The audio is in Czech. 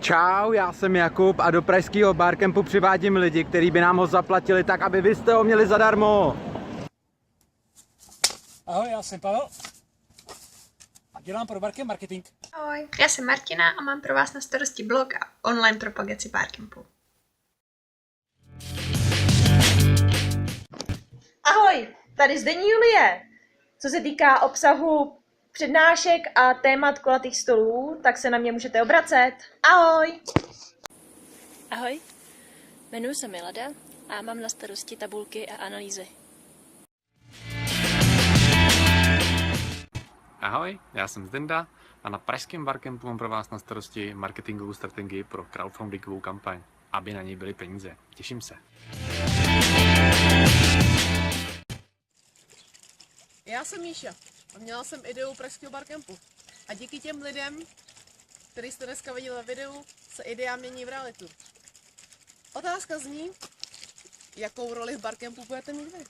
Čau, já jsem Jakub a do pražského barcampu přivádím lidi, kteří by nám ho zaplatili tak, aby vy jste ho měli zadarmo. Ahoj, já jsem Pavel a dělám pro Barcamp marketing. Ahoj, já jsem Martina a mám pro vás na starosti blog a online propagaci Barcampu. Ahoj, tady Zdení Julie. Co se týká obsahu přednášek a témat kulatých stolů, tak se na mě můžete obracet. Ahoj! Ahoj, jmenuji se Milada a mám na starosti tabulky a analýzy. Ahoj, já jsem Zdenda a na pražském Barcampu mám pro vás na starosti marketingovou strategii pro crowdfundingovou kampaň, aby na něj byly peníze. Těším se. Já jsem Míša a měla jsem ideu pražského Barcampu. A díky těm lidem, který jste dneska viděli ve videu, se idea mění v realitu. Otázka zní, jakou roli v Barcampu budete mít vy?